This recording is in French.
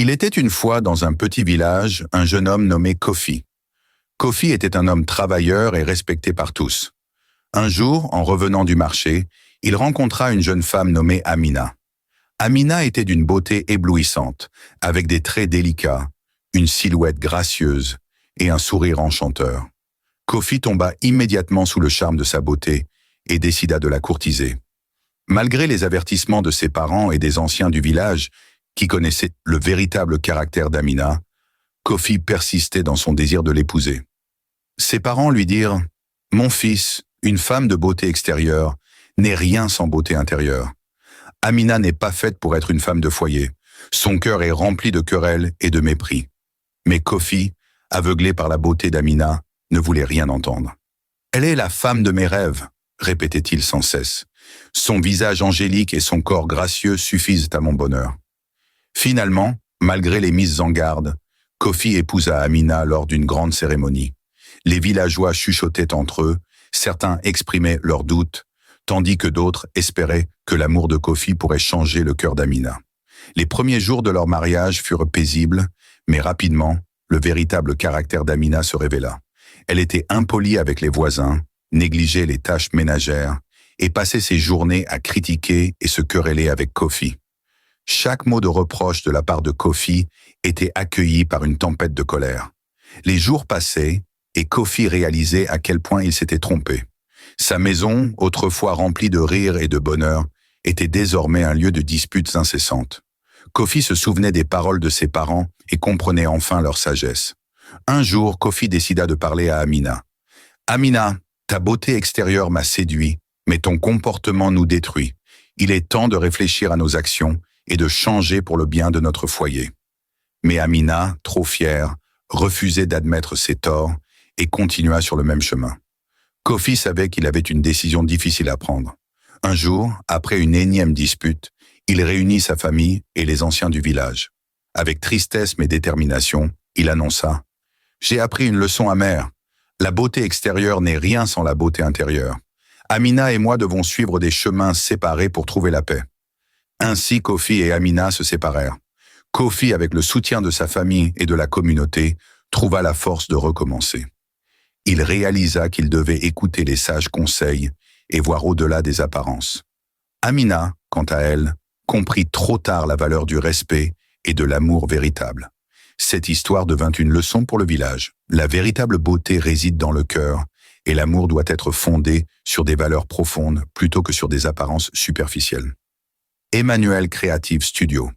Il était une fois dans un petit village un jeune homme nommé Kofi. Kofi était un homme travailleur et respecté par tous. Un jour, en revenant du marché, il rencontra une jeune femme nommée Amina. Amina était d'une beauté éblouissante, avec des traits délicats, une silhouette gracieuse et un sourire enchanteur. Kofi tomba immédiatement sous le charme de sa beauté et décida de la courtiser. Malgré les avertissements de ses parents et des anciens du village, qui connaissaient le véritable caractère d'Amina, Kofi persistait dans son désir de l'épouser. Ses parents lui dirent « Mon fils, une femme de beauté extérieure n'est rien sans beauté intérieure. Amina n'est pas faite pour être une femme de foyer. Son cœur est rempli de querelles et de mépris. » Mais Kofi, aveuglé par la beauté d'Amina, ne voulait rien entendre. « Elle est la femme de mes rêves », répétait-il sans cesse. « Son visage angélique et son corps gracieux suffisent à mon bonheur. » Finalement, malgré les mises en garde, Kofi épousa Amina lors d'une grande cérémonie. Les villageois chuchotaient entre eux, certains exprimaient leurs doutes, tandis que d'autres espéraient que l'amour de Kofi pourrait changer le cœur d'Amina. Les premiers jours de leur mariage furent paisibles, mais rapidement, le véritable caractère d'Amina se révéla. Elle était impolie avec les voisins, négligeait les tâches ménagères et passait ses journées à critiquer et se quereller avec Kofi. Chaque mot de reproche de la part de Kofi était accueilli par une tempête de colère. Les jours passaient et Kofi réalisait à quel point il s'était trompé. Sa maison, autrefois remplie de rire et de bonheur, était désormais un lieu de disputes incessantes. Kofi se souvenait des paroles de ses parents et comprenait enfin leur sagesse. Un jour, Kofi décida de parler à Amina. « Amina, ta beauté extérieure m'a séduit, mais ton comportement nous détruit. Il est temps de réfléchir à nos actions et de changer pour le bien de notre foyer. » Mais Amina, trop fière, refusait d'admettre ses torts et continua sur le même chemin. Kofi savait qu'il avait une décision difficile à prendre. Un jour, après une énième dispute, il réunit sa famille et les anciens du village. Avec tristesse mais détermination, il annonça « J'ai appris une leçon amère. La beauté extérieure n'est rien sans la beauté intérieure. Amina et moi devons suivre des chemins séparés pour trouver la paix. » Ainsi, Kofi et Amina se séparèrent. Kofi, avec le soutien de sa famille et de la communauté, trouva la force de recommencer. Il réalisa qu'il devait écouter les sages conseils et voir au-delà des apparences. Amina, quant à elle, comprit trop tard la valeur du respect et de l'amour véritable. Cette histoire devint une leçon pour le village. La véritable beauté réside dans le cœur et l'amour doit être fondé sur des valeurs profondes plutôt que sur des apparences superficielles. Emmanuel Creative Studio.